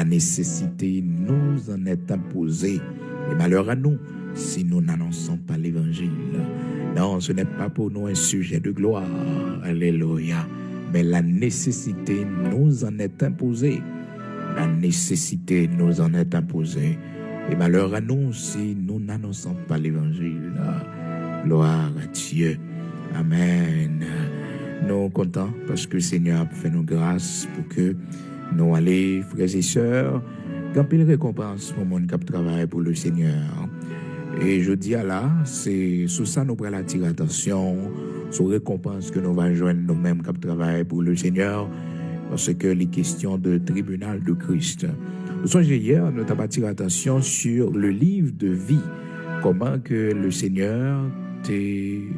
la nécessité nous en est imposée. Et malheur à nous si nous n'annonçons pas l'évangile. Non, ce n'est pas pour nous un sujet de gloire. Alléluia. Mais la nécessité nous en est imposée. La nécessité nous en est imposée. Et malheur à nous si nous n'annonçons pas l'évangile. Gloire à Dieu. Amen. Nous sommes contents parce que le Seigneur a fait nous grâce pour que nous allions, frères et sœurs, quand il récompense pour le monde qui travaille pour le Seigneur. Et je dis à là, c'est sous ça nous prenons attirer attention, sur récompense que nous allons joindre nous-mêmes qui travaillons pour le Seigneur, parce que les questions de tribunal de Christ. Nous sommes hier, nous avons attiré attention sur le livre de vie, comment que le Seigneur t'a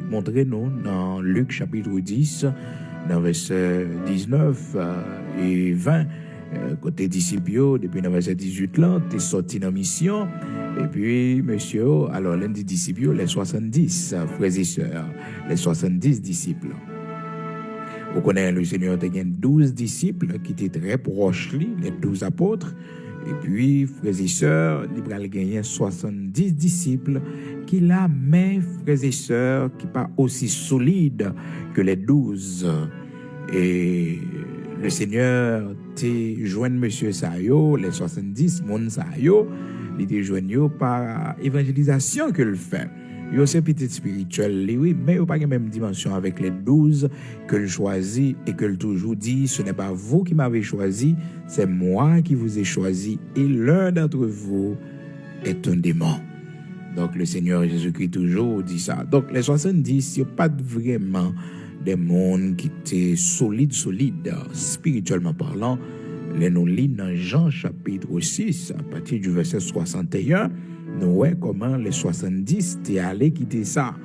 montré nous dans Luc chapitre 10, dans verset 19 et 20, côté disciples, depuis le verset 18 là, t'es sorti dans mission, et puis, monsieur, alors l'un des disciples, les 70 frères et sœurs, les 70 disciples. Vous connaissez le Seigneur, il y a 12 disciples qui étaient très proches, les 12 apôtres. Et puis, frères et sœurs, il a gagné 70 disciples qui là, mais frères et sœurs, qui pas aussi solides que les 12. Et le Seigneur t'es joint monsieur Sayo, les 70 moun Sayo, il était joint par évangélisation que le fait. Il y a aussi petit spirituel, oui, mais il n'y a pas la même dimension avec les 12 que le choisit et que le toujours dit, ce n'est pas vous qui m'avez choisi, c'est moi qui vous ai choisi et l'un d'entre vous est un démon. Donc le Seigneur Jésus-Christ toujours dit ça. Donc les 70, il n'y a pas vraiment des mondes qui étaient solides, spirituellement parlant. Les nous lisons dans Jean chapitre 6, à partir du verset 61, nous voyons comment les 70 étaient allés quitter ça.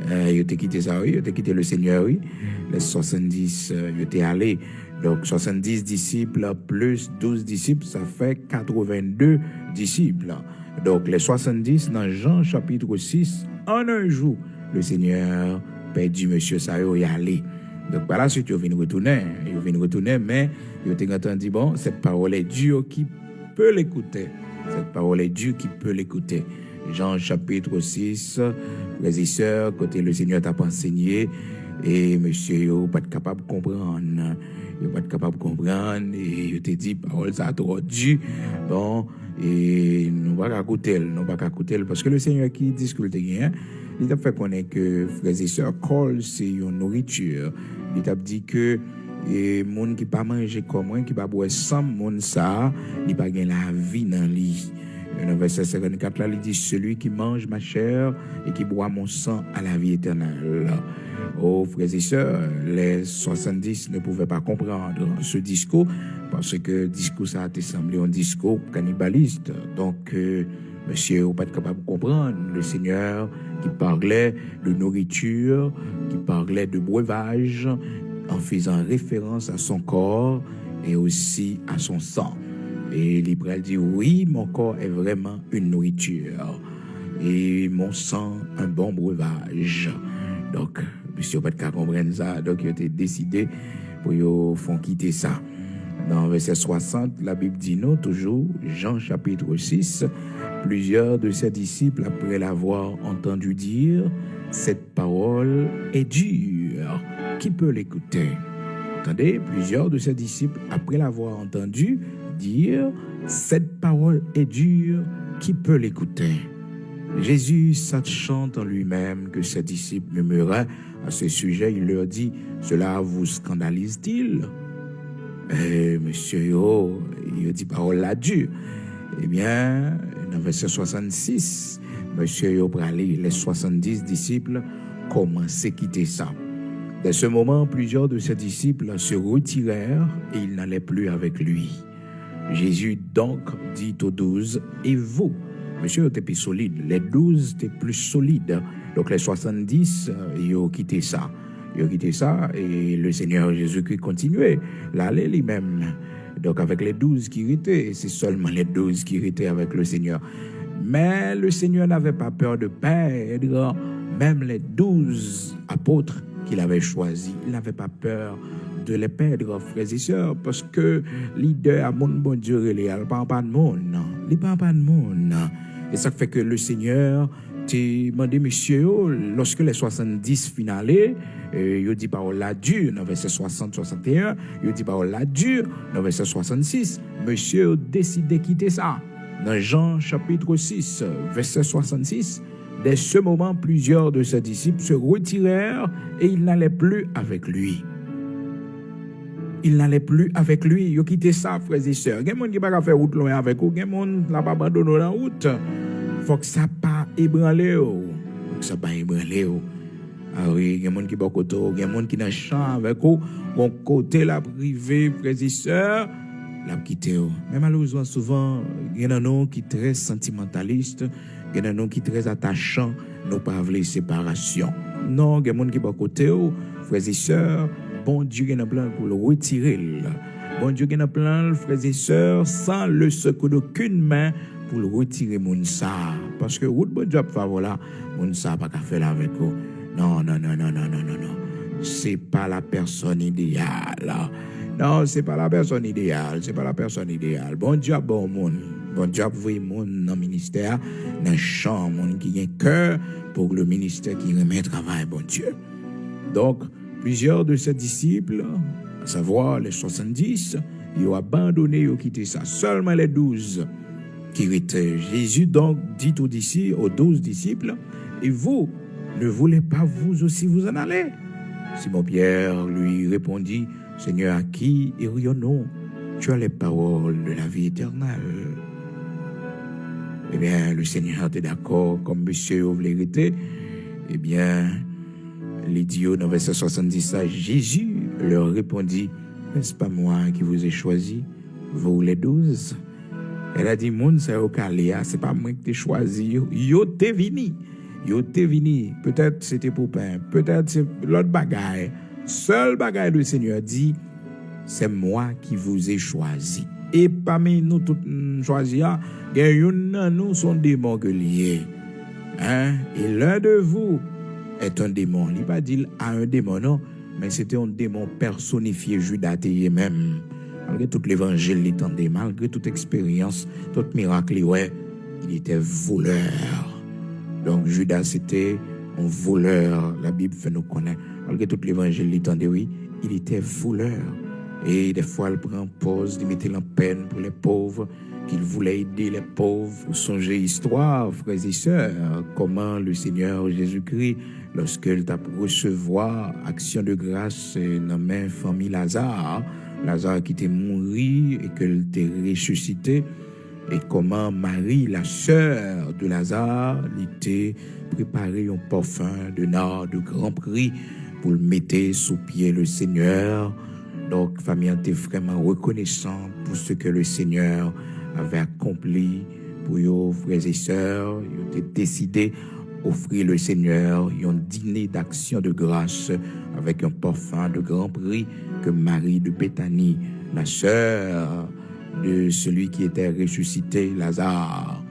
Ils étaient quitté ça, oui, ils étaient quitté le Seigneur, oui. Les 70, ils étaient allés. Donc 70 disciples plus 12 disciples, ça fait 82 disciples. Donc les 70 dans Jean chapitre 6, en un jour, le Seigneur perdu monsieur Sayo y aller. Donc par la suite, ils viennent retourner, mais ils ont entendu, bon, cette parole est Dieu qui peut l'écouter. Cette parole est Dieu qui peut l'écouter. Jean chapitre 6, frères et sœurs, côté le Seigneur t'a pas enseigné, et monsieur, il pas capable de comprendre. Il pas capable de comprendre, et il te dit, parole ça trop Dieu. Bon, et nous pas écouter, parce que le Seigneur qui discute rien, il a fait connaître que frères et sœurs, col c'est une nourriture. Il a dit que les gens qui pas manger comme moi, qui pas boire sans monde ça, il pas gain la vie dans lui. Dans verset 54 là, il dit celui qui mange ma chair et qui boit mon sang a la vie éternelle. Oh frères et sœurs, les 70 ne pouvaient pas comprendre ce discours parce que le discours ça a semblé un discours cannibaliste. Donc monsieur n'est pas capable de comprendre le Seigneur qui parlait de nourriture, qui parlait de breuvage, en faisant référence à son corps et aussi à son sang. Et l'Hébreu dit, oui, mon corps est vraiment une nourriture et mon sang un bon breuvage. Donc, monsieur n'a pas de comprendre ça, donc il a décidé pour faire quitter ça. Dans verset 60, la Bible dit non, toujours, Jean chapitre 6, plusieurs de ses disciples, après l'avoir entendu dire, cette parole est dure, qui peut l'écouter? Attendez, plusieurs de ses disciples, après l'avoir entendu dire, cette parole est dure, qui peut l'écouter? Jésus, sachant en lui-même que ses disciples murmuraient à ce sujet, il leur dit, cela vous scandalise-t-il? Monsieur il dit parole là dure. Eh bien, dans verset 66, monsieur les 70 disciples commençaient à quitter ça. Dès ce moment, plusieurs de ses disciples se retirèrent et ils n'allaient plus avec lui. Jésus donc dit aux 12, et vous, monsieur était plus solide, les 12 étaient plus solides. Donc les 70, ils ont quitté ça. Ils ont quitté ça et le Seigneur Jésus-Christ continuait l'aller lui-même. Donc avec les 12 qui étaient, c'est seulement les 12 qui étaient avec le Seigneur. Mais le Seigneur n'avait pas peur de perdre même les 12 apôtres qu'il avait choisis. Il n'avait pas peur de les perdre, frères et sœurs, parce que leader à mon bon Dieu, il ne parle pas de monde. Il ne parle pas de monde. Et ça fait que le Seigneur t'a demandé, monsieur, lorsque les 70 finalés, il dit parole la dure, dans verset 60-61, il dit parole la dure, dans verset 66, monsieur décide de quitter ça. Dans Jean chapitre 6, verset 66, dès ce moment, plusieurs de ses disciples se retirèrent et ils n'allaient plus avec lui. Il n'allait plus avec lui. Il a quitté ça, frères et sœurs. Il y a des gens qui ne peuvent pas faire route loin avec vous. Il y a des gens qui ne peuvent pas abandonner la route. Il faut que ça ne pas ébranler. Il faut que ça ne pas ébranler. Ah oui, il y a des gens qui sont côté, il y a des gens qui sont dans le champ avec vous. Bon côté la privée, frères et sœurs, la quitté. Mais malheureusement, souvent, il y en a qui sont très sentimentalistes. Il y en a qui sont très attachants. Nous ne pouvons pas les séparation. Non, il y a des gens qui sont côté, frères et sœurs. Bon Dieu qui a un plan pour le retirer. Bon Dieu qui a un plan, frères et sœurs, sans le secours d'aucune main pour le retirer, Mounsa. Parce que route bon Dieu a voilà, Mounsa pas qu'à faire avec vous. Non. C'est pas la personne idéale. Non, c'est pas la personne idéale. C'est pas la personne idéale. Bon Dieu a bon monde. Bon Dieu a voué monde dans le ministère, dans le champ, monde qui a un cœur pour le ministère qui remet travail, bon Dieu. Donc, plusieurs de ses disciples, à savoir les 70, ils ont abandonné, ils ont quitté ça. Seulement les 12 qui étaient. Jésus donc dit aux 12 disciples, et vous, ne voulez pas vous aussi vous en aller? Simon-Pierre lui répondit, Seigneur, à qui irions-nous? Tu as les paroles de la vie éternelle. Eh bien, le Seigneur était d'accord, comme monsieur vous vérité. Eh bien, les dieux dans verset 70, Jésus leur répondit, n'est-ce pas moi qui vous ai choisi, vous les 12? Elle a dit, moun c'est au Caléa, c'est pas moi qui t'ai choisi, yo t'es vini. Peut-être c'était pour pain, peut-être c'est l'autre bagaille. Seul bagaille du Seigneur dit, c'est moi qui vous ai choisi. Et parmi nous tous choisis, nous sont démons que liés. Et l'un de vous est un démon. Il n'a pas dit à un démon, non, mais c'était un démon personnifié, Judas même. Malgré tout l'évangile, il entendait, malgré toute expérience, tout miracle, il était voleur. Donc Judas, c'était un voleur. La Bible fait nous connaître. Malgré tout l'évangile, il entendait, oui, il était voleur. Et des fois, il prend pause, il mettait en peine pour les pauvres, qu'il voulait aider les pauvres. Vous songez histoire, frères et sœurs, comment le Seigneur Jésus-Christ, lorsqu'il t'a recevoir action de grâce dans la famille Lazare qui était mort et qu'il t'a ressuscité, et comment Marie, la sœur de Lazare, était préparé un parfum de nard de grand prix pour le mettre sous pied le Seigneur. Donc, famille était vraiment reconnaissant pour ce que le Seigneur avait accompli pour vos frères et sœurs. Ils ont décidé d'offrir le Seigneur un dîner d'action de grâce avec un parfum de grand prix que Marie de Béthanie, la sœur de celui qui était ressuscité, Lazare.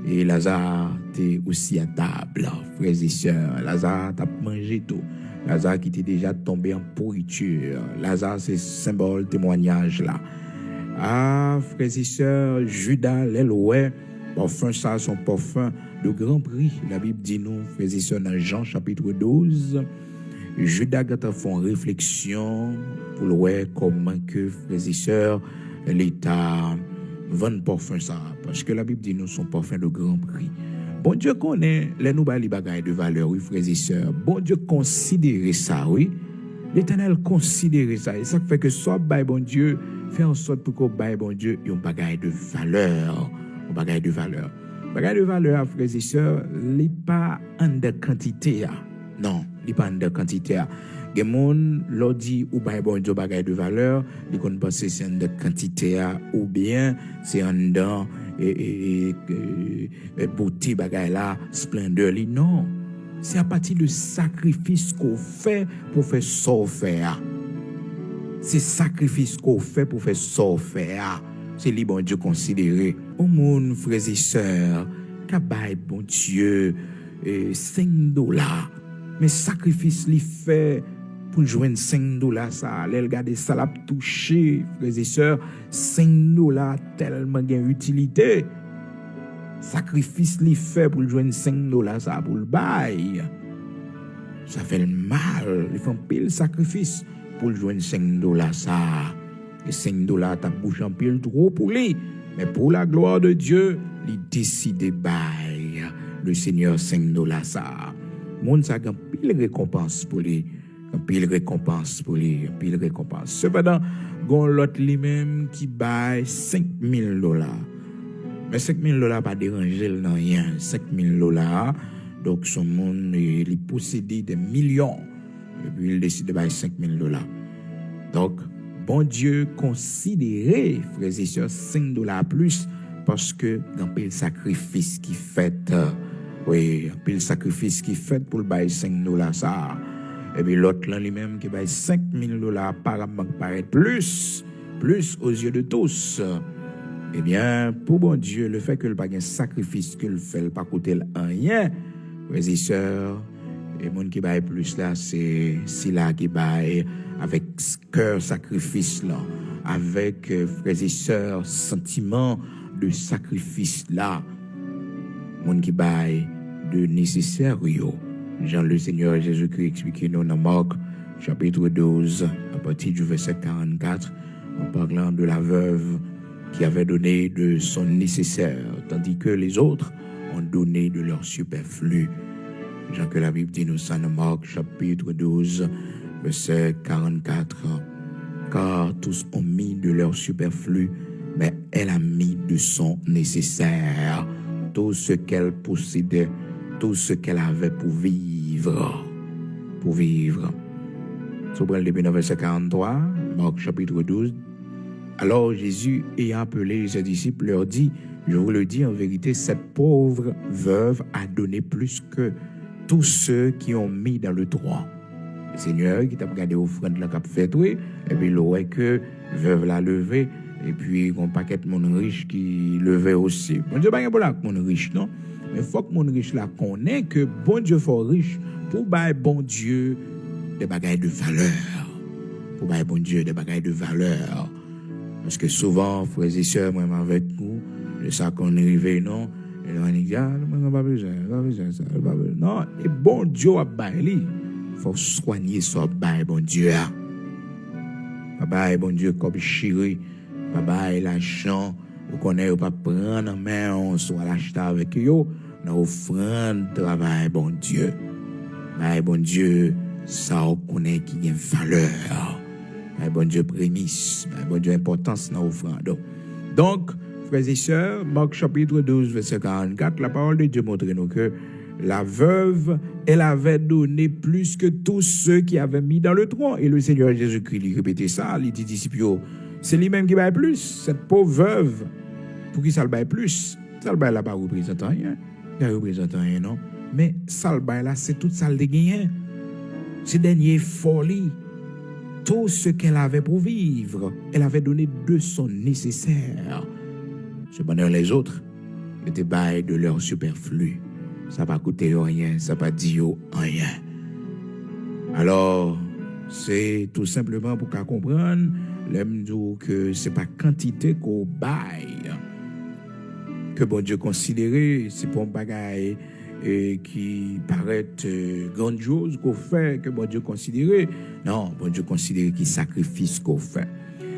Et Lazare était aussi à table, frères et sœurs. Lazare a mangé tout. Lazare qui était déjà tombé en pourriture. Lazare, c'est symbole, témoignage là. Ah, frères et sœurs, Judas, l'éloé, parfum ça, son parfum de grand prix. La Bible dit nous, frères et sœurs, dans Jean chapitre 12, Judas a fait une réflexion pour le voir comment que, frères et sœurs, l'État vend parfum ça. Parce que la Bible dit nous, son parfum de grand prix. Bon Dieu connaît les nouvelles bagailles de valeur, oui, frères et sœurs. Bon Dieu considère ça, oui. L'Éternel considère ça. Et ça fait que soit bon Dieu, fait en sorte pour que bon Dieu ait une bagaille de valeur. Une bagaille de valeur. Bagaille de valeur, frères et sœurs, il n'est pas en de quantité. Non, il n'est pas en de quantité. Les gens l'ont dit, ou bon Dieu bagaille de valeur, ils ne pensent pas c'est en de quantité, ou bien c'est en de beauté bagaille là, splendeur. Non, c'est à partir du sacrifice qu'on fait pour faire ça faire. C'est sacrifice qu'on fait pour faire ça faire. C'est li bon Dieu considéré. Au monde, frères et sœurs, qu'abaye bon Dieu $5. Mais sacrifice li fait pour joindre 5 dollars ça, elle regarder ça l'a touché, frères et sœurs, 5 dollars tellement gain utilité. Sacrifice li fait pour joindre 5 dollars ça pour le bail. Ça fait le mal, il faut pile sacrifice pour joindre 5 dollars ça. Et 5 dollars ta bouche en pile trop pour lui, mais pour la gloire de Dieu, il décide de bail le Seigneur 5 dollars ça. Monde ça gagne pile récompense pour lui. Un pile récompense pour lui, un pile récompense. Cependant, gon l'autre lui-même qui baille 5,000 $. Mais 5,000 $ pas déranger non rien. 5,000 $. Donc son monde il possédait des millions. Et puis il décide de bailler 5,000 $. Donc bon Dieu considérait frères et sœurs 5 $ plus parce que un pile sacrifice qui fait oui, un pile sacrifice qui fait pour le bailler 5 $ ça. Et puis l'autre là lui-même qui baille 5,000 $ apparemment paraît plus aux yeux de tous. Eh bien, pour bon Dieu, le fait que le pas un sacrifice que le fait, le pas coûter rien, frères et sœurs, et monde qui baille plus là, c'est là qui baille avec cœur sacrifice là, avec frères et sœurs, sentiment de sacrifice là, monde qui baille de nécessaire yo. Jean le Seigneur Jésus-Christ explique nous dans Marc chapitre 12 à partir du verset 44 en parlant de la veuve qui avait donné de son nécessaire tandis que les autres ont donné de leur superflu. Jean que la Bible dit nous ça dans Marc chapitre 12 verset 44 car tous ont mis de leur superflu mais elle a mis de son nécessaire tout ce qu'elle possédait, tout ce qu'elle avait pour vivre. Pour vivre. Sobre le verset 43, Marc chapitre 12. Alors Jésus, ayant appelé ses disciples, leur dit, je vous le dis en vérité, cette pauvre veuve a donné plus que tous ceux qui ont mis dans le droit. Le Seigneur qui t'a regardé offrande la cap fait, oui, et puis il aurait que veuve l'a levé, et puis un paquet de monde riche qui levait aussi. Bon Dieu, pas un bon monde riche, non? Mais il faut que mon riche là connaisse que bon Dieu faut riche pour bailler bon Dieu des bagailles de valeur. Pour bailler bon Dieu des bagailles de valeur. Parce que souvent, frères et sœurs, moi avec vous, le ça qu'on est arrivé, non? Et on dit, ah, on n'a pas besoin, ça. Non, et bon Dieu a baillé. Il faut soigner son bail, bon Dieu. Bail, bon Dieu, comme chéri. Bail, l'argent. Vous connaissez, vous pas prendre en main, on soit l'acheter avec eux, dans offrande, travail, bon Dieu. Bon Dieu, ça, on connaît qui a une valeur. Bon Dieu, prémisse. Bon Dieu, importance dans l'offrande. Donc, frères et sœurs, Marc chapitre 12, verset 44, la parole de Dieu montre nous que la veuve, elle avait donné plus que tous ceux qui avaient mis dans le tronc. Et le Seigneur Jésus-Christ lui répétait ça, il dit disciples, c'est lui-même qui baille plus, cette pauvre veuve. Pour qui ça le baille plus? Ça le baille là pas représente rien. Ça représente rien, non? Mais ça le baille là, c'est tout ça le gagné. C'est dernier folie. Tout ce qu'elle avait pour vivre, elle avait donné de son nécessaire. Cependant, les autres étaient baillés de leur superflu. Ça n'a pas coûté rien, ça n'a pas dit rien. Alors, c'est tout simplement pour qu'on comprenne, l'aime dire que ce n'est pas quantité qu'on baille. Que bon Dieu considérait, c'est pour un bagage qui paraît grandiose qu'on fait, que bon Dieu considérait. Non, bon Dieu considérait qu'il sacrifice qu'on fait.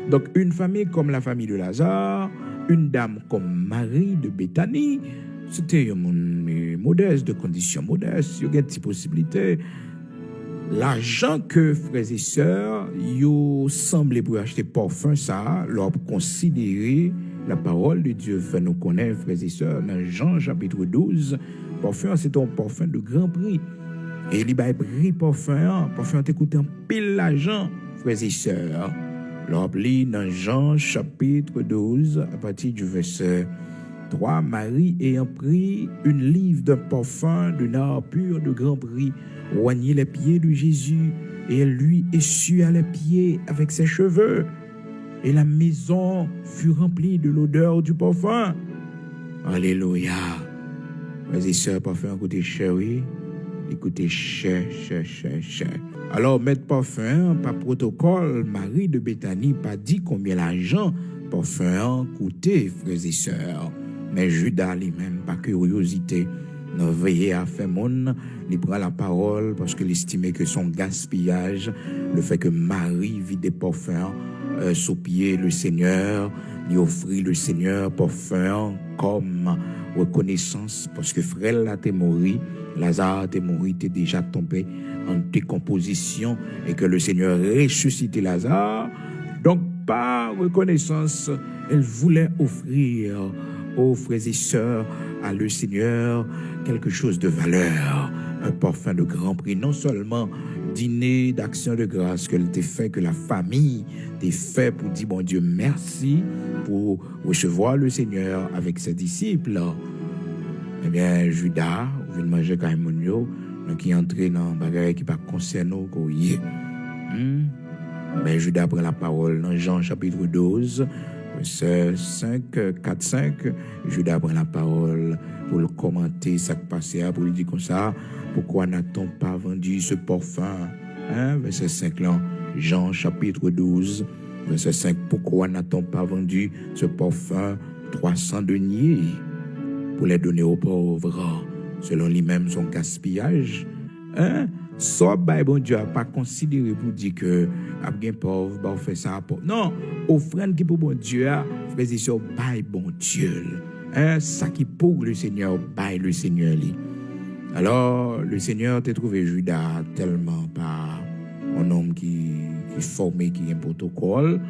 Donc, une famille comme la famille de Lazare, une dame comme Marie de Béthanie, c'était un monde modeste, de conditions modestes, il y a des possibilités. L'argent que frères et sœurs, ils semblaient pour acheter parfum, ça, leur considérer la parole de Dieu fait nous connaître, frères et sœurs, dans Jean chapitre 12, parfum, c'est un parfum de grand prix. Et il y a prix parfum te coûte un pile l'argent, frères et sœurs. Leur lit dans Jean chapitre 12, à partir du verset 3, Marie ayant pris une livre de parfum de nard pur de grand prix, oignit les pieds de Jésus, et elle lui essuya les pieds avec ses cheveux. Et la maison fut remplie de l'odeur du parfum. Alléluia. Frères et sœurs, parfum coûtait cher, oui. Il coûtait cher. Alors, mettre parfum, par protocole, Marie de Béthanie pas dit combien l'argent parfum coûtait, frères et sœurs. Mais Judas lui-même, par curiosité, n'a veillé à faire mon, il prend la parole parce qu'il estimait que son gaspillage, le fait que Marie vit des parfums sous pied le Seigneur, lui offrit le Seigneur parfum comme reconnaissance parce que frère là t'es mort, Lazare t'es mort, t'es déjà tombé en décomposition et que le Seigneur ressuscité Lazare. Donc par reconnaissance, elle voulait offrir aux frères et sœurs, à le Seigneur, quelque chose de valeur, un parfum de grand prix, non seulement dîner d'action de grâce qu'elle t'a fait, que la famille t'a fait pour dire, bon Dieu, merci pour recevoir le Seigneur avec ses disciples. Eh bien, Judas, vient manger quand même, qui est entré dans un bagage qui ne concerne pas. Mais Judas prend la parole dans Jean chapitre 12, verset 5, 4, 5. Judas prend la parole pour le commenter, ça qui passait, pour lui dire comme ça, pourquoi n'a-t-on pas vendu ce parfum? Verset 5 là, Jean chapitre 12, verset 5. Pourquoi n'a-t-on pas vendu ce parfum 300 deniers pour les donner aux pauvres, selon lui-même son gaspillage? Ça, bon Dieu n'a pas considéré pour dire que les pauvres, on fait ça. Non, offrande qui pour bon Dieu, frères et sœurs, bon Dieu. Ça qui pour le Seigneur, le Seigneur. Alors, le Seigneur t'a trouvé Judas tellement pas un homme qui formé, qui a un protocole.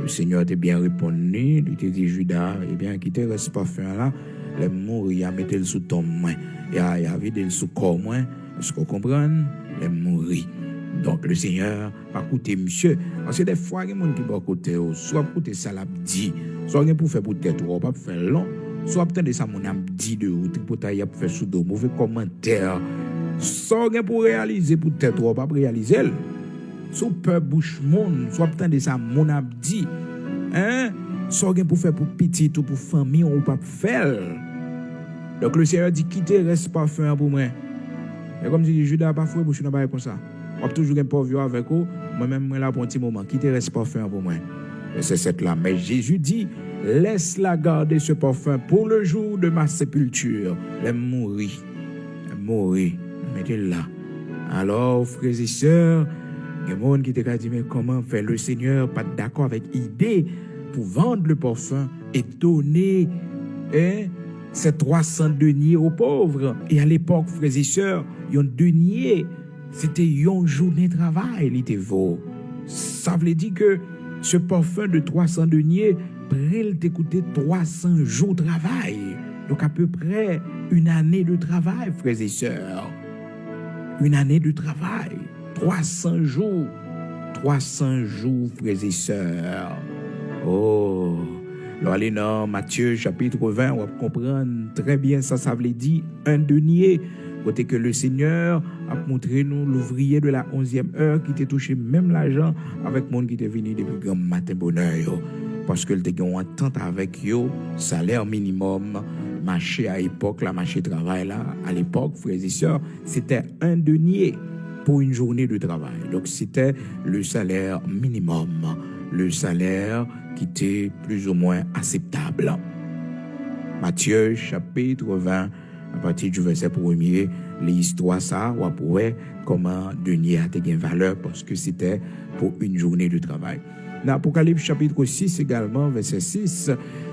Le Seigneur t'a bien répondu, il t'a dit Judas, eh bien, qui te reste parfum là, les mourir, mettez le sous ton main, et à vider le sous corps moins. Est-ce qu'on comprend? Les mourir. Donc, le Seigneur va coûter, monsieur. Parce que des fois, il y a des gens qui vont côté, soit pour coûter ça, l'a dit, soit pour faire pour tête, ou pas faire long, soit peut-être ça, mon âme dit de ou pour tailler, pour faire sous de mauvais commentaires, soit pour réaliser pour tête, ou pas réaliser, soit peur bouche monde, soit peut-être ça, mon âme dit, soit pour faire pour petit ou pour famille, ou pas faire. Donc, le Seigneur dit, quittez, reste parfum pour moi. Et comme dit Judas, parfois, je ne suis pas comme ça. On a toujours un pauvre avec eux. Moi-même, là pour un petit moment. Qui te reste parfum pour moi? C'est cette là. Mais Jésus dit, laisse-la garder ce parfum pour le jour de ma sépulture. Les mourir. Mettez-le là. Alors, frères et sœurs, il y a des gens qui te disent, mais comment faire le Seigneur pas d'accord avec l'idée pour vendre le parfum et donner ces 300 deniers aux pauvres. Et à l'époque, frères et sœurs, un denier, c'était une journée de travail, il était vaut. Ça veut dire que ce parfum de 300 deniers, il t'écoutait 300 jours de travail. Donc à peu près une année de travail, frères et sœurs. Une année de travail. 300 jours. 300 jours, frères et sœurs. Oh! Alors, allez dans Matthieu chapitre 20, on va comprendre très bien ça veut dire un denier. Côté que le Seigneur a montré nous l'ouvrier de la 11e heure qui t'a touché même l'argent avec monde qui était venu depuis grand matin bonheur. Parce que le était en entente avec yo, salaire minimum, marché à l'époque, la marché travail là, à l'époque, frères et sœurs, c'était un denier pour une journée de travail. Donc c'était le salaire minimum, le salaire qui était plus ou moins acceptable. Matthieu chapitre 20, à partir du verset 1er, l'histoire ça, on pourrait comment denier a été valeur parce que c'était pour une journée de travail. Dans Apocalypse chapitre 6 également, verset 6,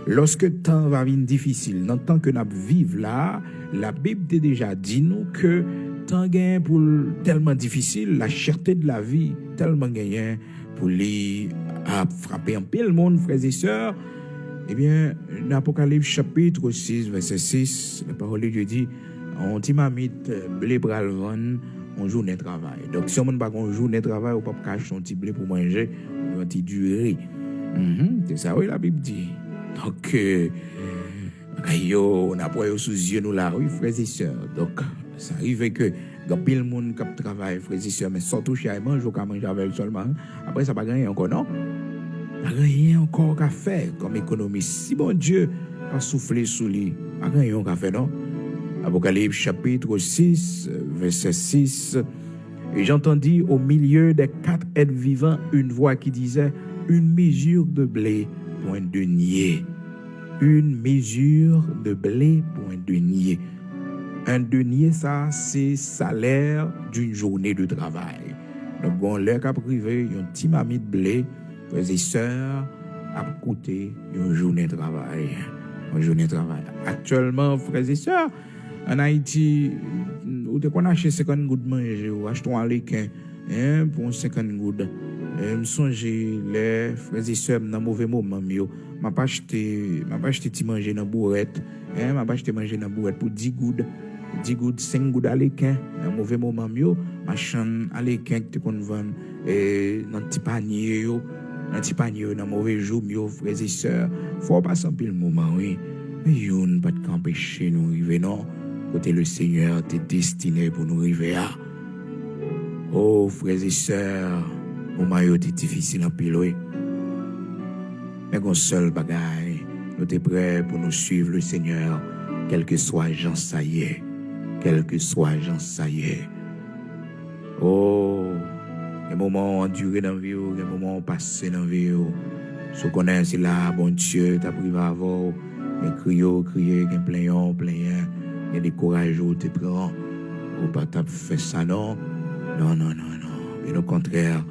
lorsque le temps va venir difficile, dans le temps que nous vivons là, la Bible a déjà dit nous que temps gain pour tellement difficile, la cherté de la vie tellement gagnée pour les à frapper un peu le monde, frères et sœurs. Eh bien, dans Apocalypse chapitre 6, verset 6, la parole de Dieu dit, on t'imamite blé bral van, on journée de travail. Donc, si on n'a pas une journée de travail, on ne peut pas cacher son petit blé pour manger, on va petit durée. C'est ça, oui, la Bible dit. Donc, on a pas sous yeux nous là, oui, frères et sœurs. Donc, ça arrive que il y a plein de monde qui travaille, frères et sœurs, mais surtout chez Aïman, je vais manger avec seulement. Après, ça ne va pas gagner encore, non? Rien encore qu'à faire comme économie. Si bon Dieu a soufflé sous lui, rien qu'à faire, non? Apocalypse chapitre 6, verset 6. Et j'entendis au milieu des 4 êtres vivants une voix qui disait, une mesure de blé pour un denier. Une mesure de blé pour un denier. Un denier, ça, c'est salaire d'une journée de travail. Donc, on l'a qu'à privé, un petit mamie de blé, frères et sœurs, à coûter une journée de travail. Une journée de travail. Actuellement, frères et sœurs, en Haïti, où est-ce qu'on achète 50 gouttes de manger, ou achetons un léquin, pour 50 gouttes. Je me songe, les frères et sœurs, dans un mauvais moment, je m'a pas acheté petit manger dans bourrette, m'a pas acheté manger dans bourrette pour 10 gouttes. 10 gouttes, 5 gouttes à l'équin, dans un mauvais moment, machin à l'équin que qu'on vend, dans un petit panier, dans un mauvais jour, frères et sœurs. Faut passer un peu le moment, oui. Mais yon ne pas de qu'empêcher nous arriver, non. Côté le Seigneur t'es destiné pour nous arriver à. Oh, frères et sœurs, moment yo t'es difficile en pile, oui. Mais qu'on seul bagaille, nous t'es prêts pour nous suivre le Seigneur, quel que soit Jean ça y est. Quel que soit Jean ça y est. Oh, les moments endurés dans la vie, les moments passés dans la vie. Ce qu'on est, c'est là, bon Dieu, t'as privé avant, crier, plein, il y a des courageux, t'es prêt, ou pas t'as fait ça, non. Et au contraire,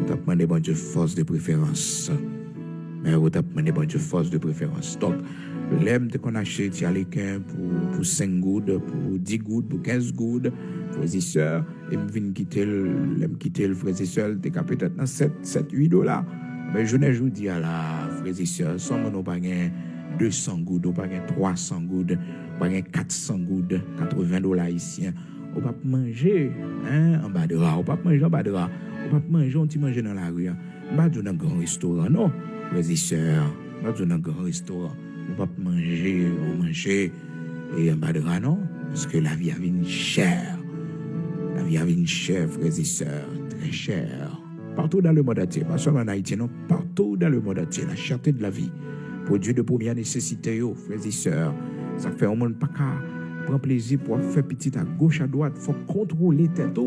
t'as demandé bon Dieu force de préférence. Mais vous t'as demandé bon Dieu force de préférence. Donc, l'aime qu'on achète, il y a l'équin pour 5 gouttes, pour 10 gouttes, pour 15 gouttes, frères et sœurs, et me viennent quitter le frères et sœurs, t'es qu'à peut-être dans 7-8 $. Mais je ne dis à la frères et sœurs, sans nous pas 200 gouttes, ou pas 300 gouttes, ou pas 400 gouttes, 80 $ ici. On va pas manger en bas de rat, on va pas manger en bas de rat, on va pas manger, on va manger dans la rue. On va dans un grand restaurant, non, frères et sœurs, on va dans un grand restaurant. On va pas manger, on manger et en bas de rat, non, parce que la vie a une chère. La vie a une chère, frères et sœurs, très chère. Partout dans le monde entier, pas seulement en Haïti, non, partout dans le monde entier, la cherté de la vie. Produit de première nécessité, frères et sœurs. Ça fait au monde pas qu'à prendre plaisir pour faire petit à gauche, à droite. Il faut contrôler tête.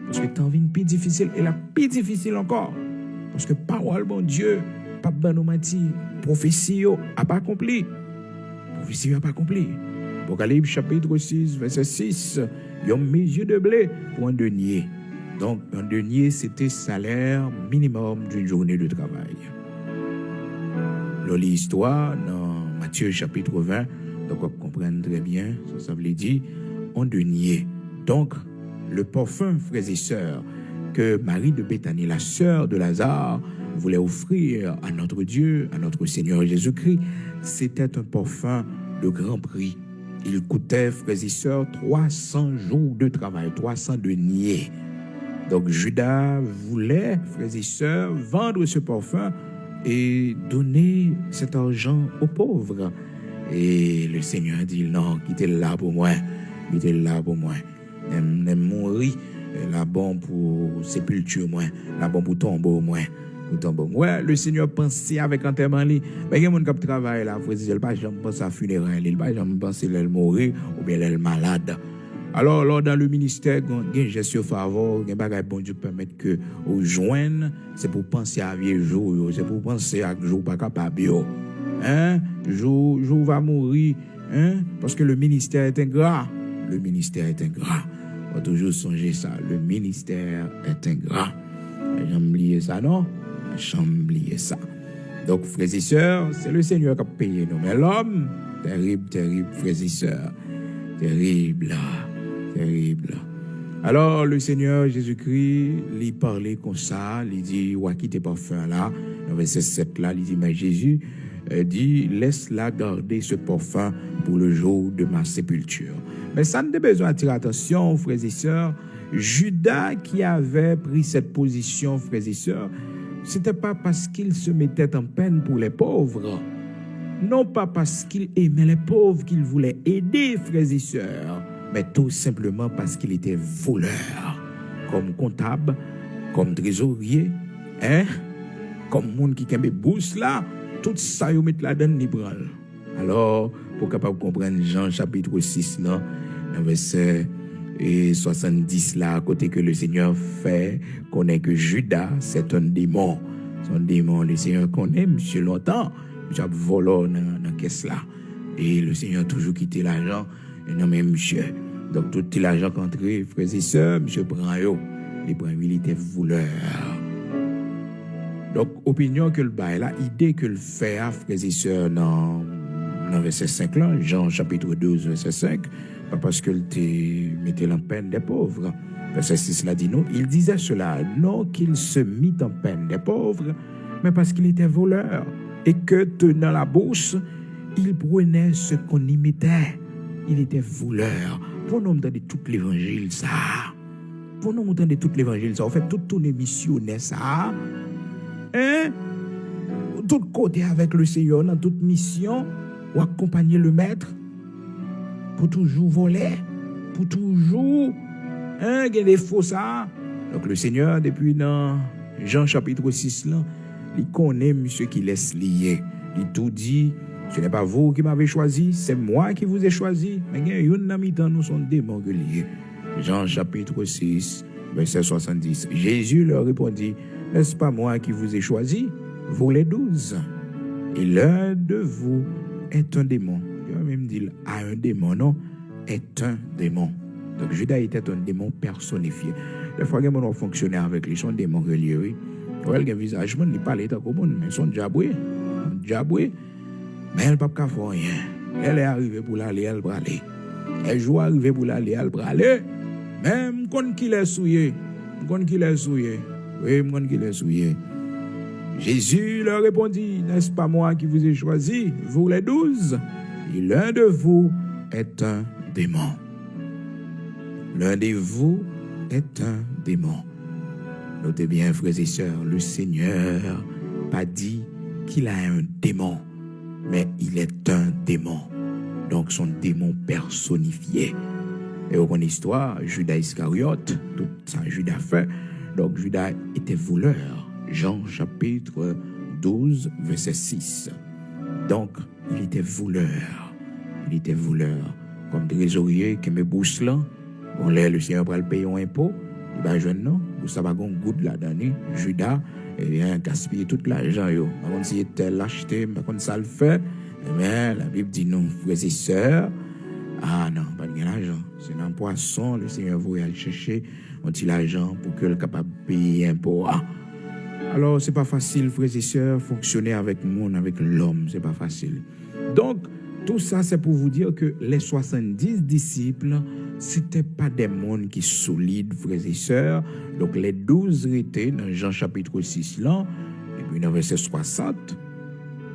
Parce que t'as envie de plus difficile. Et la plus difficile encore. Parce que parole, bon Dieu, pas ben nous menti. Prophétie n'a pas accompli. Prophétie n'a pas accompli. Apocalypse chapitre 6, verset 6. Il y a mes yeux de blé pour un denier. Donc, un denier, c'était salaire minimum d'une journée de travail. L'histoire dans Matthieu chapitre 20, donc on comprend très bien, ça veut dire un denier. Donc, le parfum, frères et sœurs, que Marie de Béthanie, la sœur de Lazare, voulait offrir à notre Dieu, à notre Seigneur Jésus-Christ, c'était un parfum de grand prix. Il coûtait, frères et sœurs, 300 jours de travail, 300 deniers. Donc, Judas voulait, frères et sœurs, vendre ce parfum et donner cet argent aux pauvres. Et le Seigneur dit, non, quittez-le là pour moi. Quittez-le là pour moi. N'aime mourir, là bon pour sépulture, moi. Là bon pour tombeau, moi. Ouais, le Seigneur pensait avec enterrement. Mais il y a des gens qui travaillent là, frère, il ne pas jamais penser à funérailles, il ne pas jamais penser à mourir ou bien à malade. Alors, dans le ministère, il y a une gestion favor, il y a un bon Dieu permettre que aux joindre, c'est pour penser à vieux jour, c'est pour penser à jour pas capable. Jour va mourir, parce que le ministère est ingrat. Le ministère est ingrat. On va toujours songer ça. Le ministère est ingrat. J'aime oublier ça, non? J'aime oublier ça. Donc, frères et sœurs, c'est le Seigneur qui a payé nous. Mais l'homme, terrible, frères et sœurs. Terrible. Alors, le Seigneur Jésus-Christ, il parlait comme ça, il dit, ouais, qui t'es parfum là, dans verset 7 là, il dit, mais Jésus dit, laisse-la garder ce parfum pour le jour de ma sépulture. Mais ça n'a pas besoin d'attirer attention, frères et sœurs. Judas qui avait pris cette position, frères et sœurs, c'était pas parce qu'il se mettait en peine pour les pauvres. Non pas parce qu'il aimait les pauvres qu'il voulait aider, frères et sœurs, mais tout simplement parce qu'il était voleur, comme comptable, comme trésorier, comme monde qui aime bourse là, tout ça yo met la donne libérale. Alors, pour capable comprendre Jean chapitre 6 là, dans verset Et 70 là, à côté que le Seigneur fait, connaît que Judas, c'est un démon. Son démon, le Seigneur connaît, monsieur longtemps, j'ai volé dans la caisse là. Et le Seigneur a toujours quitté l'argent. Et non, mais monsieur. Donc, tout l'argent qu'entré, frères et sœurs, monsieur prend yo. Les prend, il était voleur. Donc, opinion que le bail là, idée que le fait, frères et sœurs, dans verset 5 là, Jean chapitre 12, verset 5, pas parce que tu mettais en peine des pauvres. Verset 6 là dit non, il disait cela, non qu'il se mit en peine des pauvres, mais parce qu'il était voleur, et que tenant la bourse, il prenait ce qu'on imitait. Il était voleur. Pour nous entendre tout l'évangile, ça. Pour nous entendre tout l'évangile, ça. En fait, toute ton émission, ça. Hein? Tout côté avec le Seigneur, dans toute mission, ou accompagner le maître, pour toujours voler, pour toujours, hein, il y a des faux ça. Donc le Seigneur, depuis dans Jean chapitre 6, là, il connaît monsieur qui laisse lier. Il tout dit, ce n'est pas vous qui m'avez choisi, c'est moi qui vous ai choisi. Mais il y a une amie dans nous sont démons liés. Jean chapitre 6, verset 70. Jésus leur répondit, n'est-ce pas moi qui vous ai choisi, vous les 12? Et l'un de vous est un démon. Il va même dire à un démon, non, est un démon. Donc Judas était un démon personnifié. Des fois, les gens fonctionnaient avec lui, son démon religieux. Il a un visage, il parlait comme on, mais son diaboué. Mais elle ne peut pas faire rien. Elle est arrivée pour l'aller, elle va aller. Elle joue arrivée pour l'aller, elle va aller. Même quand il est souillé. Oui, quand il est souillé. Jésus leur répondit, n'est-ce pas moi qui vous ai choisi, vous les 12? Et l'un de vous est un démon. L'un de vous est un démon. Notez bien, frères et sœurs, le Seigneur pas dit qu'il a un démon, mais il est un démon. Donc son démon personnifié. Et au cours de l'histoire, Judas Iscariote, tout ça Judas fait. Donc Judas était voleur. Jean chapitre 12, verset 6. Donc, il était voleur. Comme trésorier qui me bouche là. Bon, là, le Seigneur va le payer un impôt. Il va jouer non. Vous savez, il y a un goût là-dedans. Judas, il vient gaspiller tout l'argent. Par contre, s'il était l'acheter, par contre, ça le fait. Mais la Bible dit non, frères et sœurs. Ah non, pas de l'argent. C'est dans le poisson, le Seigneur va aller chercher un petit argent pour qu'il soit capable de payer un impôt. Alors, c'est pas facile, frères et sœurs, fonctionner avec le monde, avec l'homme, c'est pas facile. Donc, tout ça, c'est pour vous dire que les 70 disciples, c'était pas des mondes qui sont solides, frères et sœurs. Donc, les 12 étaient dans Jean chapitre 6 là, et puis dans verset 60.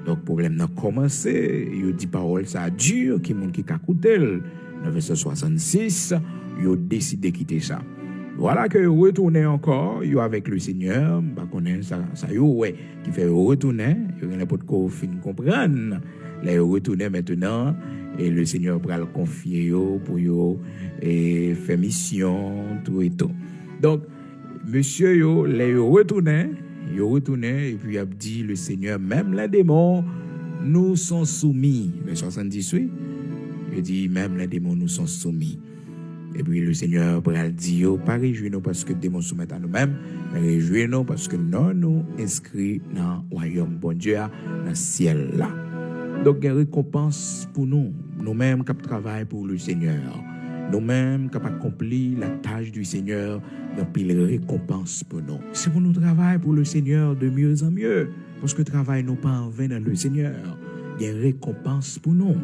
Donc, le problème a commencé. Il dit parole, ça dure, qui monde qui a coûté. Dans verset 66, il a décidé de quitter ça. Voilà que retourner encore, yo avec le Seigneur, bah connaît ça yo ouais, qui fait retourner, yo n'a pas de quoi fin comprendre. Là yo retourner maintenant et le Seigneur va le confier yo pour yo et faire mission tout et tout. Donc monsieur yo, là yo retourner et puis il a dit le Seigneur même les démons nous sont soumis. Le 78, il dit même les démons nous sont soumis. Et puis le Seigneur va dire, pas réjouis-nous parce que les démons soumettent à nous-mêmes, mais réjouis-nous parce que nous inscrits dans le royaume bon Dieu, dans le ciel là. Donc il y a une récompense pour nous, nous-mêmes qui travaillons pour le Seigneur, nous-mêmes qui accomplir la tâche du Seigneur, il y a une récompense pour nous. C'est pour nous travailler pour le Seigneur de mieux en mieux, parce que travail nous pas en vain dans le Seigneur. Il y a une récompense pour nous.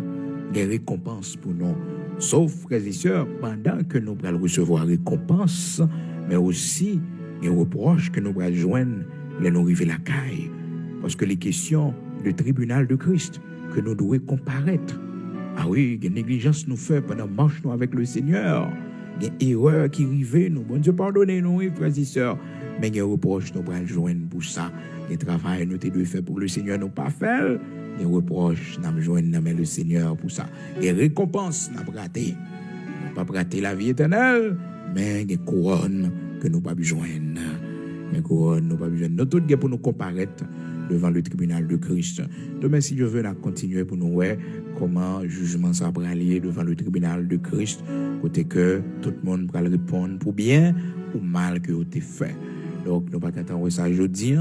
Des récompenses pour nous. Sauf, frères et sœurs, pendant que nous allons recevoir récompense, mais aussi des reproches que nous allons joindre, les nous arriver la caille. Parce que les questions du tribunal de Christ, que nous devons comparaître. Ah oui, il y a une négligence nous fait pendant marche nous avec le Seigneur. Il y a une erreur qui arrive, nous, bon Dieu, pardonnez-nous, frères et sœurs. Mais il y a des reproches nous allons joindre pour ça. Le travail nous devons faire pour le Seigneur, nous pas faire. Les reproches, nous joignons le Seigneur pour ça. Les récompenses, nous pas raté. Nous pas raté la vie éternelle, mais les couronnes que nous pas joindre. Les couronnes, nous pas joindre. Nous tous pour nous comparaître devant le tribunal de Christ. Demain, si Dieu veut, on a continué pour nous voir comment le jugement ça va aller devant le tribunal de Christ, côté que tout le monde va répondre pour bien ou mal que vous avez fait. Donc, nous ne pouvons pas attendre ça jeudi,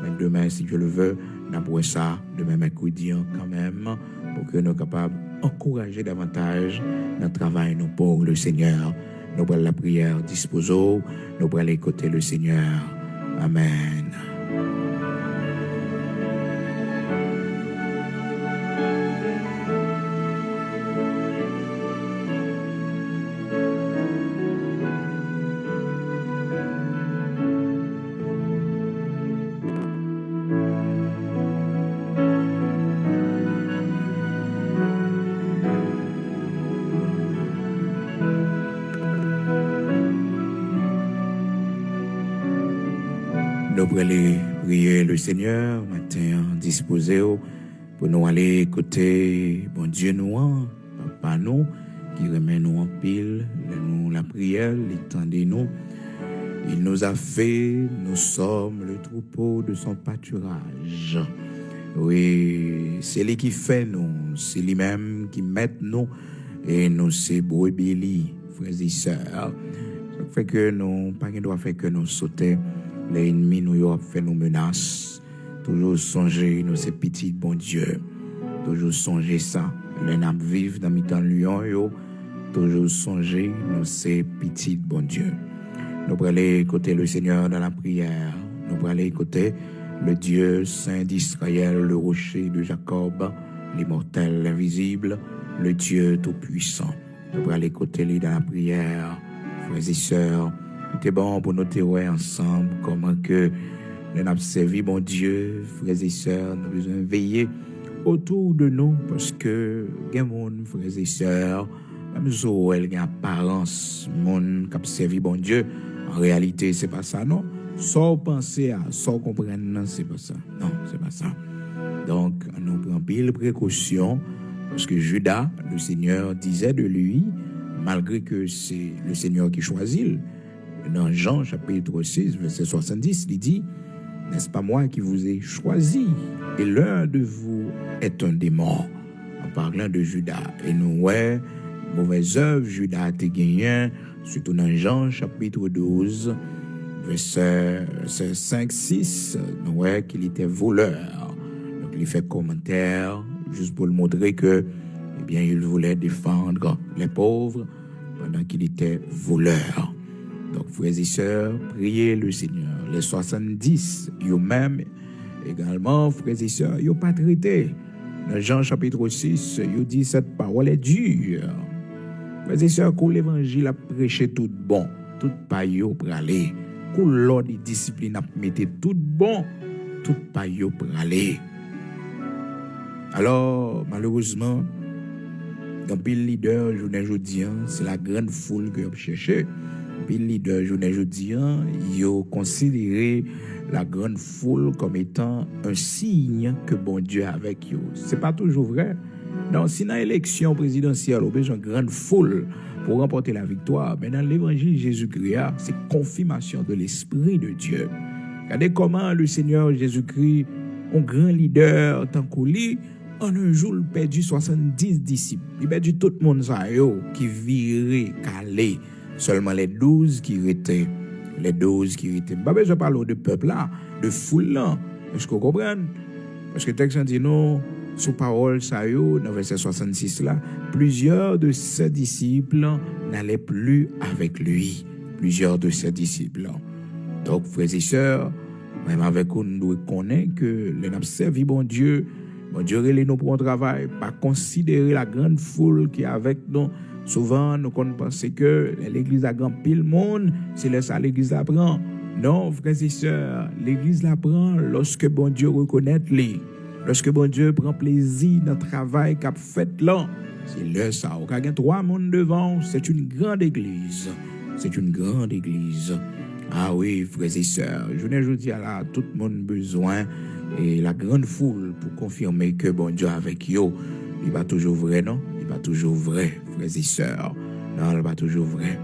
mais demain, si Dieu le veut, nous avons ça demain mercredi quand même, pour que nous soyons capables d'encourager davantage notre travail nous pour le Seigneur. Nous prenons la prière, disposons, nous prenons écouter le Seigneur. Amen. Nous pourrons aller prier le Seigneur matin, disposer pour nous aller écouter bon Dieu nous, Papa nous, qui remet nous en pile, nous la prière, l'étendez nous. Il nous a fait, nous sommes le troupeau de son pâturage. Oui, c'est lui qui fait nous, c'est lui-même qui met nous, et nous c'est brebis, frères et sœurs. Ça fait que nous, pas qu'il doit faire que nous sauter. Les ennemis nous ont fait nos menaces. Toujours songer nous ces petits bon Dieu. Toujours songer ça. Les âmes vivent dans mi-temps lion. Toujours songer nous ces petits bon Dieu. Nous allons aller écouter le Seigneur dans la prière. Nous allons aller écouter le Dieu saint d'Israël, le rocher de Jacob, l'immortel, l'invisible, le Dieu tout-puissant. Nous allons aller écouter lui dans la prière, frères et sœurs. C'est bon pour nous témoigner ensemble comment que nous avons servi bon Dieu, frères et sœurs, nous devons veiller autour de nous parce que il y a des gens, frères et sœurs, même si il y a apparence, monde qui a servi bon Dieu, en réalité c'est pas ça, non. Sans penser à, sans comprendre, non, c'est pas ça. Non, c'est pas ça. Donc, nous prenons pile précaution parce que Judas, le Seigneur disait de lui, malgré que c'est le Seigneur qui choisit. Dans Jean chapitre 6, verset 70, il dit, n'est-ce pas moi qui vous ai choisi, et l'un de vous est un démon, en parlant de Judas. Et nous, ouais, mauvaise œuvre, Judas a gagné, surtout dans Jean chapitre 12, verset 5-6, nous, ouais, qu'il était voleur. Donc, il fait commentaire, juste pour le montrer que, eh bien, il voulait défendre les pauvres pendant qu'il était voleur. Donc, frères et sœurs, priez le Seigneur. Les 70, eux-mêmes, également, frères et sœurs, ils n'ont pas traité. Dans Jean chapitre 6, ils dit cette parole est dure. Frères et sœurs, que l'évangile a prêché tout bon, tout paillot pour aller. Que l'ordre de discipline a mis tout bon, tout paillot pour aller. Alors, malheureusement, dans le leader, journée aujourd'hui, c'est la grande foule que vous cherchez. Puis le leader journée aujourd'hui, ils ont considéré la grande foule comme étant un signe que bon Dieu est avec eux. C'est pas toujours vrai. Donc, si dans l'élection présidentielle, on a besoin d'une grande foule pour remporter la victoire, mais dans l'évangile Jésus-Christ, c'est confirmation de l'Esprit de Dieu. Regardez comment le Seigneur Jésus-Christ, un grand leader, tant qu'on lit, en un jour, il a perdu 70 disciples. Il a perdu tout le monde qui virait, calé. Seulement les 12 qui étaient. Les 12 qui étaient. Pas besoin de parler de peuple là, de foule là. Est-ce que vous comprenez? Parce que le texte dit non, sous parole, ça y est, dans verset 66 là, plusieurs de ses disciples n'allaient plus avec lui. Plusieurs de ses disciples. Donc, frères et sœurs, même avec nous, nous devons connaître que nous avons servi bon Dieu relève nous pour un travail, pas considérer la grande foule qui est avec nous. Souvent, nous pensons que l'église a grand pile monde, c'est là ça l'église apprend. Non, frères et sœurs, l'église l'apprend lorsque bon Dieu reconnaît les. Lorsque bon Dieu prend plaisir dans le travail qu'a fait là. C'est là ça. On a 3 mondes devant, c'est une grande église. C'est une grande église. Ah oui, frères et sœurs, je ne dis là, tout le monde besoin et la grande foule pour confirmer que bon Dieu avec eux, il va toujours vrai, non? Il va toujours vrai, frères et sœurs. Non, il va toujours vrai.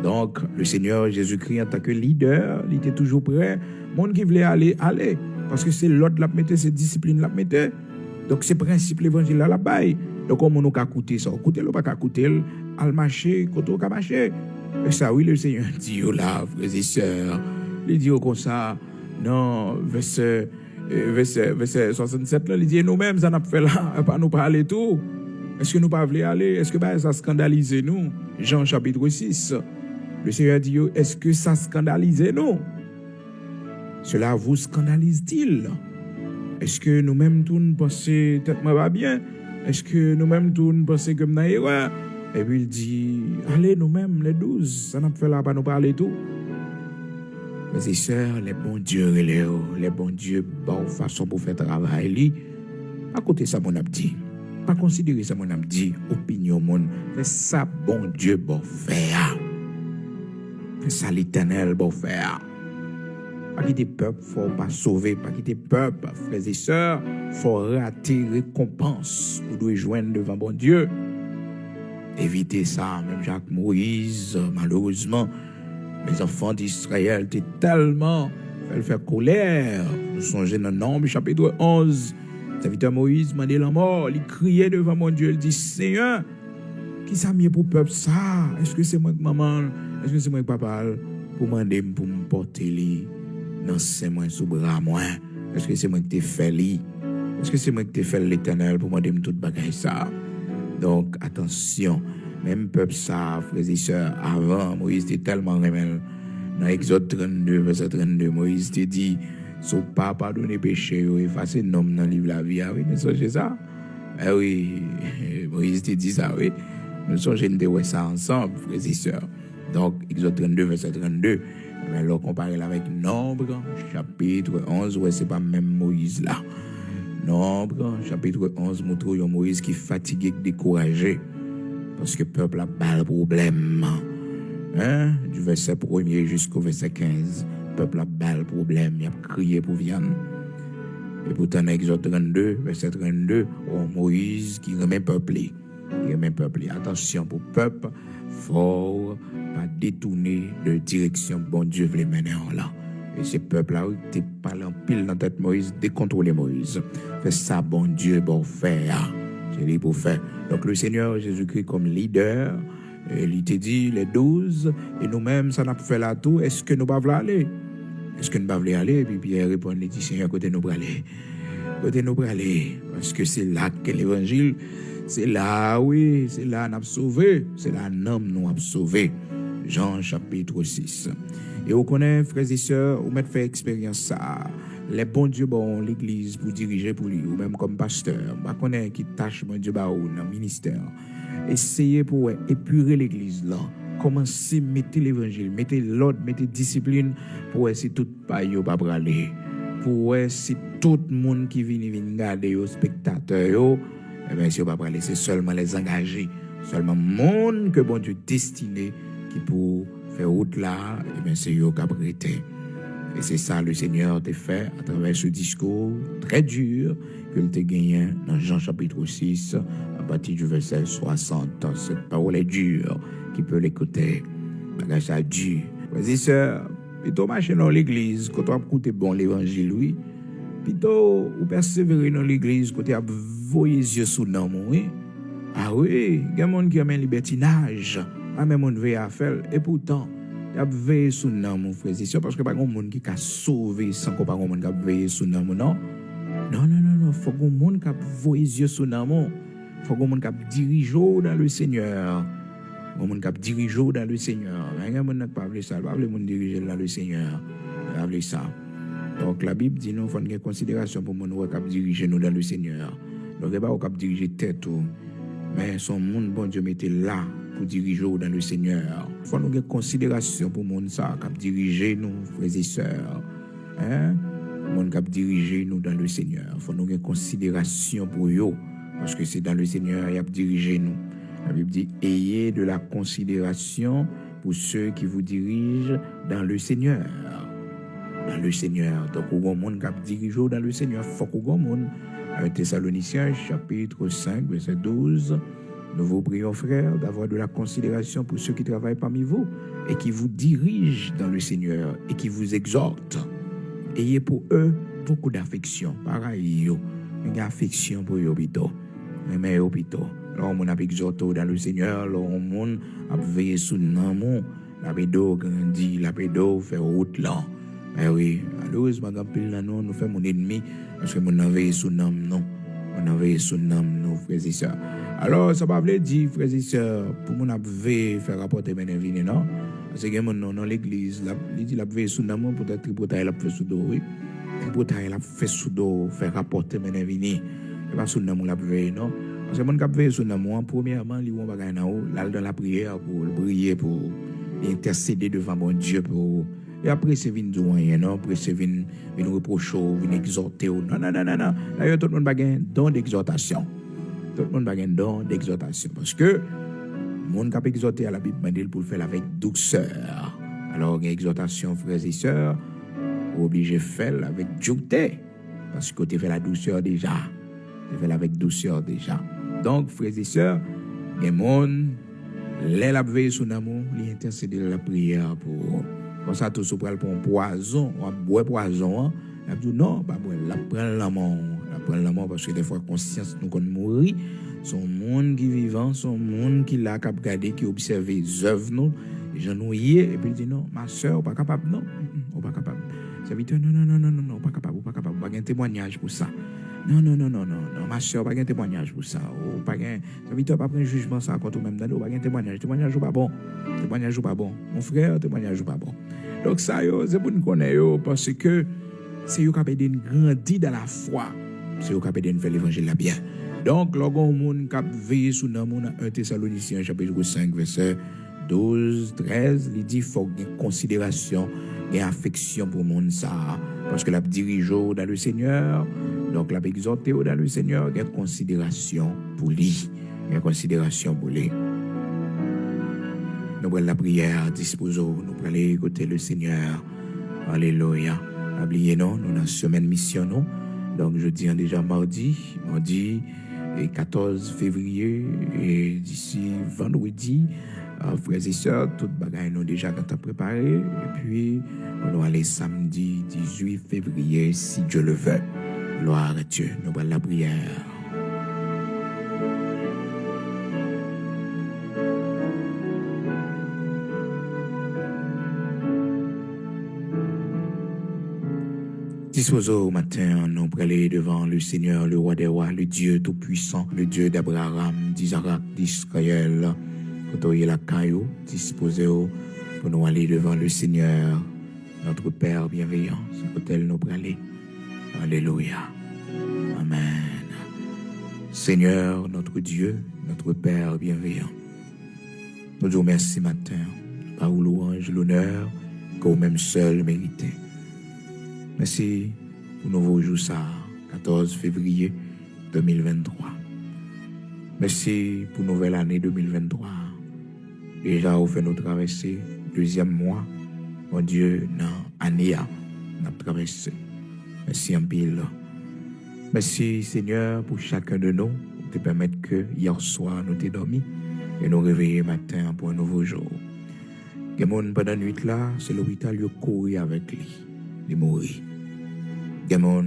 Donc, le Seigneur Jésus-Christ, en tant que leader, il était toujours prêt. Monde qui voulait aller. Parce que c'est l'ordre la mette, c'est discipline la mette. Donc c'est principe l'évangile là bas. Donc comment nous ka coûter ça? Coûter le pas ka coûter al marcher, côté ka marcher. Et ça oui le Seigneur dit là frères et sœurs. Il dit comme ça non verset 67 là, il dit nous-mêmes ça n'a fait là pas nous parler tout. Est-ce que nous pas voulons aller? Est-ce que ça scandalise nous? Jean chapitre 6. Le Seigneur dit est-ce que ça scandalise nous? Cela vous scandalise-t-il? Est-ce que nous-mêmes tous nous pensons peut-être pas bien? Est-ce que nous-mêmes tous nous pensons que nous avons erreur? Et puis il dit allez nous-mêmes les 12, ça n'a fait là pas nous parler tout. Mes et sœurs, les bons dieux les bons dieux bonne façon pour faire travail. À côté ça mon a dit. Pas considérer ça mon a dit opinion mon. C'est ça bon Dieu bon faire. C'est ça l'Éternel bon faire. Pas quitter peuple, faut pas sauver, pas quitter peuple, frères et sœurs, faut rater récompense. Vous devez joindre devant bon Dieu. Évitez ça, même Jacques Moïse, malheureusement. Les enfants d'Israël étaient tellement fait colère. Nous songeons dans Nombre chapitre 11. Le serviteur Moïse m'a dit la mort. Il criait devant mon Dieu. Il dit Seigneur, qui ça mieux pour le peuple ça? Est-ce que c'est moi que maman? Est-ce que c'est moi que papa? Pour demander pour me porter li dans ses mains sous bras moi? Est-ce que c'est moi qui t'ai fait li? Est-ce que c'est moi qui t'ai fait l'Éternel pour demander tout bagaille ça? Donc attention. Même peuple ça, frères et sœurs, avant, Moïse était tellement rebelle. Dans Exode 32, verset 32, Moïse te dit, son pas pardonner péché, effacer nom dans le livre de la vie. Ah oui, nous songez ça? Ah oui, Moïse te dit ça, oui. Nous songeons de ça ensemble, frères et sœurs. Donc, Exode 32, verset 32. Mais alors, comparé avec Nombre, chapitre 11, ouais, c'est pas même Moïse là. Nombre, chapitre 11, montre un Moïse qui est fatigué, découragé. Parce que le peuple a pas le problème. Hein? Du verset 1er jusqu'au verset 15. Le peuple a pas le problème. Il a crié pour viande. Et pourtant, dans Exode 32, verset 32, Moïse qui remet le peuple. Il remet le peuple. Attention pour le peuple, il faut pas détourner de direction. Bon Dieu veut les mener en là. Et ce peuple-là, il parle en pile dans la tête Moïse, décontrôler Moïse. Fait ça, bon Dieu, bon faire. C'est lui pour faire. Donc le Seigneur Jésus-Christ comme leader, il te dit les 12, et nous-mêmes, ça n'a pas fait là tout. Est-ce que nous ne pouvons pas aller? Est-ce que nous ne pouvons pas aller? Et puis Pierre répond, il dit, Seigneur, côté nous pour aller. Côté nous pour aller. Parce que c'est là que l'évangile, c'est là, oui, c'est là qu'on a sauvé. C'est là qu'on nous a sauvé. Jean chapitre 6. Et vous connaissez, frères et sœurs, vous m'avez fait expérience ça. Les bons dieux bon l'église pour diriger pour lui, ou même comme pasteur. Je connais qui tâche mon Dieu dans le ministère. Essayez pour épurer l'église là. Commencez à mettre l'évangile, mettez l'ordre, mettez discipline pour si tout pas yo pas braler. Pour si tout le monde qui vient regarder aux spectateurs, eh bien, si on pas braler, c'est seulement les engagés, seulement le monde que bon Dieu destiné qui pour faire route là, eh bien, c'est eux qui prêté. Et c'est ça le Seigneur t'a fait à travers ce discours très dur que t'a gagné dans Jean chapitre 6 à partir du verset 60. Cette parole est dure, qui peut l'écouter. Bagage ça dur. Vas-y sœur, plutôt marcher dans l'église, quand on a écouté bon l'évangile, oui. Plutôt ou persévérer dans l'église, quand on a voyé yeux sous nom, oui. Ah oui, il y a des gens qui ont un libertinage, ah même on veut à faire, et pourtant, il y a veillé sous nom, mon frère, c'est sûr, parce que pas grand monde qui a sauvé sans qu'on pas grand monde qui a veillé sous nom, non. Non, faut qu'on monde qui a voyé yeux sous nom, faut qu'on monde qui a dirigé dans le Seigneur. Faut qu'on monde qui a dirigé dans le Seigneur. Il y a des gens qui pas veut ça, pas veut monde diriger dans le Seigneur. Il veut ça. Donc la Bible dit nous faut une considération pour monde qui a dirigé nous dans le Seigneur. Donc il pas qui a dirigé tête tout, mais son monde bon Dieu mettait là pour diriger dans le Seigneur. Il faut nous une considération pour monde ça qui a dirigé nous frères et sœurs. Hein? Monde qui a dirigé nous dans le Seigneur. Il faut nous une considération pour eux parce que c'est dans le Seigneur qui a dirigé nous. La Bible dit ayez de la considération pour ceux qui vous dirigent dans le Seigneur. Dans le Seigneur. Donc, au monde qui a dirigé dans le Seigneur, il faut qu'on monde. Thessaloniciens, chapitre 5, verset 12. Nous vous prions, frères, d'avoir de la considération pour ceux qui travaillent parmi vous et qui vous dirigent dans le Seigneur et qui vous exhortent. Ayez pour eux beaucoup d'affection. Pareil, yo. Il y a affection pour yo plutôt. Mais yo plutôt. Alors, on a exhorté dans le Seigneur, alors on a veillé sous l'amour. La pédo grandit, la pédo fait route là. Mais oui, malheureusement, quand nous faisons mon ennemi, parce que mon a veillé sous l'âme, non. On a veillé sous l'âme, nos frères et sœurs. Alors, ça va dire, frères et sœurs, pour mon veillé faire rapporter mes invités, non? Parce que mon dans l'église, il dit la veillé sous l'âme, peut-être tripotaille la fait sous dos, oui. Tripotaille la fait sous dos, faire rapporter mes invités. C'est pas sous l'âme la veillé, non? Parce que mon cap veillé sous l'âme, premièrement, il va bagay na haut, là dans la prière pour prier, pour intercéder devant mon Dieu pour. Et après, c'est venu du moyen, non? Après, c'est venu reprocher, venu exhorter. Non. D'ailleurs, tout le monde a un don d'exhortation. Tout le monde a un don d'exhortation. Parce que le monde qui a exhorté à la Bible, pour le faire avec douceur. Alors, une exhortation, frères et sœurs, obligé de faire avec dureté. Parce que tu fais la douceur déjà. Tu fais avec douceur déjà. Donc, frères et sœurs, il y a des gens, les la veille sous l'amour, les intercéder la prière pour. Comme ça, tout ce pour un poison, on boit poison, on dit non, pas boire, la prendre la mort, parce que des fois, conscience nous qu'on mourir, son monde qui vivant, son monde qui l'a cap garder, qui observe les œuvres, nous, les gens nous y est, et puis il dit non, ma soeur, pas capable, non, on pas capable. Serviteur, non, pas capable, pas un témoignage pour ça. Non, ma soeur, pas un témoignage pour ça. Pas un serviteur, pas un jugement ça contre même dans pas un témoignage ou pas bon. Témoignage ou pas bon. Mon frère, témoignage ou pas bon. Donc ça, c'est pour nous connaître, parce que c'est eux qui ont grandi dans la foi. C'est eux qui ont fait l'évangile là bien. Donc, lorsqu'on monde qui a veillé sous le monde, 1 Thessaloniciens, chapitre 5, verset 12, 13, il dit qu'il faut une considération, une affection pour le monde ça. Parce que la dirige dans le Seigneur, donc la exhorté dans le Seigneur, une considération pour lui. Une considération pour lui. Nous prenons la prière, disposons, nous prenons écouter le Seigneur. Alléluia. Oubliez nous dans la semaine mission, nous. Donc, je dis déjà mardi et 14 février, et d'ici vendredi, frères et sœurs, toutes bagailles nous déjà quand préparé. Et puis, nous allons aller samedi 18 février, si Dieu le veut. Gloire à Dieu. Nous prenons la prière. Disposons au matin, nous pour aller devant le Seigneur, le roi des rois, le Dieu tout-puissant, le Dieu d'Abraham, d'Isaac, d'Israël. Quand la caillou, disposez-vous pour nous aller devant le Seigneur, notre Père bienveillant. C'est quand nous pour aller. Alléluia. Amen. Seigneur, notre Dieu, notre Père bienveillant. Nous vous remercions matin, par louange, l'honneur, que vous-même seul méritez. Merci pour nouveau jour ça, 14 février 2023. Merci pour nouvelle année 2023. Déjà, vous fait nous traverser deuxième mois. Mon Dieu, dans l'année, nous avons traversé. Merci en pile. Merci Seigneur pour chacun de nous, pour te permettre que hier soir nous t'ayons dormi et nous réveiller matin pour un nouveau jour. Les gens pendant la nuit là, c'est l'hôpital qui couru avec lui, il mourit. Les gens dans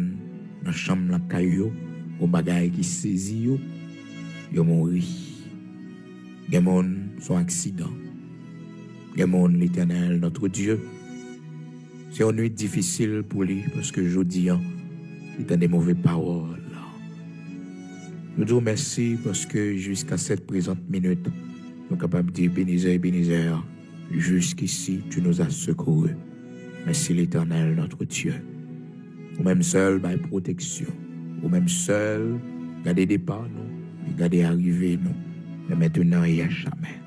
la chambre la caillou, au bagage qui saisit ils mourir. Les gens sont accident. Les gens l'Éternel notre Dieu. C'est une nuit difficile pour lui parce que je dis il a des mauvaises paroles. Nous disons merci parce que jusqu'à cette présente minute, nous sommes capables de dire Bénézer, jusqu'ici tu nous as secourus. Merci l'Éternel notre Dieu. Ou même seul, par protection. Ou même seul, garder départ nous, garder arriver nous. Mais maintenant et à jamais.